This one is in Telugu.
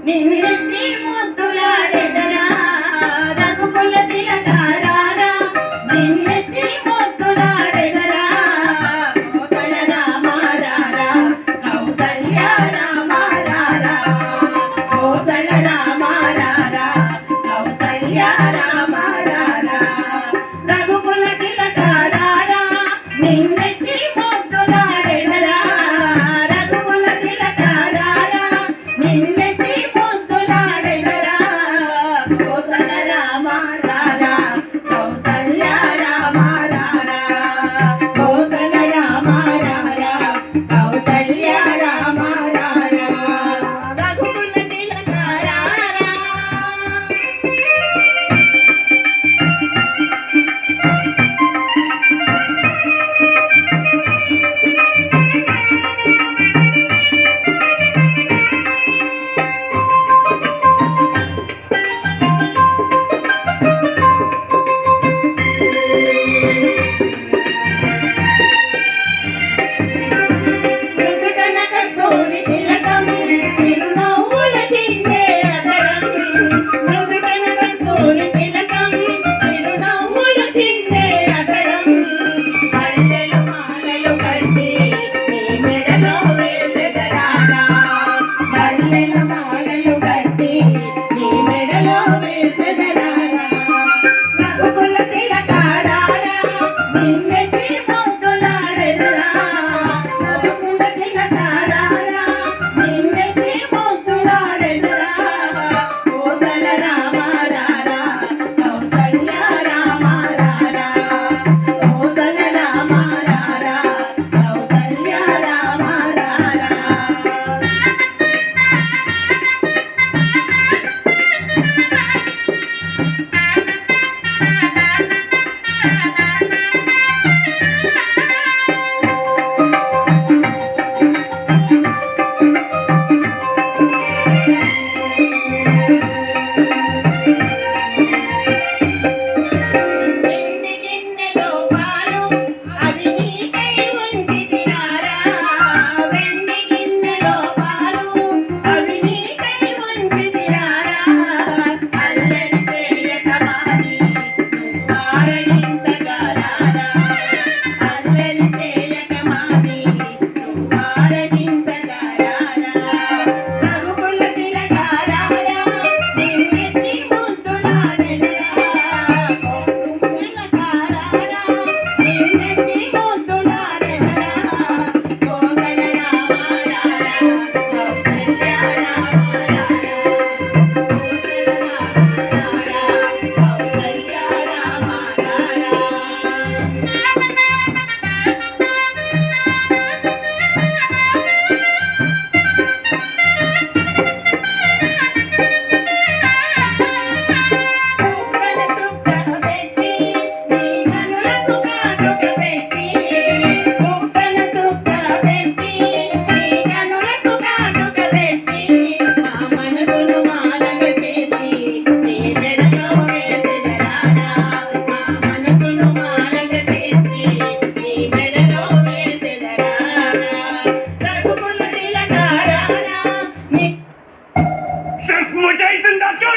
నిన్నెత్తి ముద్దులాడెదరా రఘుకుల తిలకారారా నిన్నెత్తి ముద్దులాడెదరా కౌసల్య రామారారా కౌసల్య రామారారా కౌసల్య రామారారా కౌసల్య రామారారా రఘుకుల తిలకారారా నిన్నెత్తి ముద్దులాడెదరా రఘుకుల తిలకారారా నిన్నెత్తి ముద్దులాడెదరా కౌసల్య రామారారా కౌసల్య రామారారా కౌసల్య రామారారా కౌసల్య రామారారా రఘుకుల తిలకారారా మృదుటన కస్తూరి తిలకం చిరునవ్వుల చిందే అదరం మృదుటన కస్తూరి తిలకం చిరునవ్వుల చిందే అదరం మల్లెలు మాలలు కట్టి నీ మెడలో వేసెదరారా మల్లెలు మాలలు కట్టి నీ మెడలో వేసెదరారా రఘుకుల తిలకారారా నిన్నెత్తి ముద్దులాడెదరా రఘుకుల తిలకారారా నిన్నెత్తి ముద్దులాడెదరా కౌసల్య రామారారా కౌసల్య రామారారా కౌసల్య రామారారా కౌసల్య రామారారా వెండి గిన్నెలో పాలు అవి నీకై ఉంచితిరారా వెండి గిన్నెలో పాలు అవి నీకై ఉంచితిరారా అల్లరి చేయక మాని నువ్వు ఆరగించగలరా అల్లరి చేయక మాని నువ్వు ఆరగించగలరా రఘుకుల తిలకారారా నిన్నెత్తి ముద్దులాడెదరా తిలకారారా నిన్నెత్తి ముద్దులాడెదరా కౌసల్య రామారారా కౌసల్య రామారారా కౌసల్య రామారారా కౌసల్య రామారారా కుక్కన చుక్క పెట్టి నీ కనులకు కాటుక పెట్టి కుక్కన చుక్క పెట్టి నీ కనులకు కాటుక పెట్టి మా మనసును మాలగా చేసి నీ మెడలో వేసెదరారా మా మనసును మాలగా చేసి నీ మెడలో వేసెదరారా రఘుకుల తిలకారారా నీ सिर्फ मुझे ही जिंदा क्यों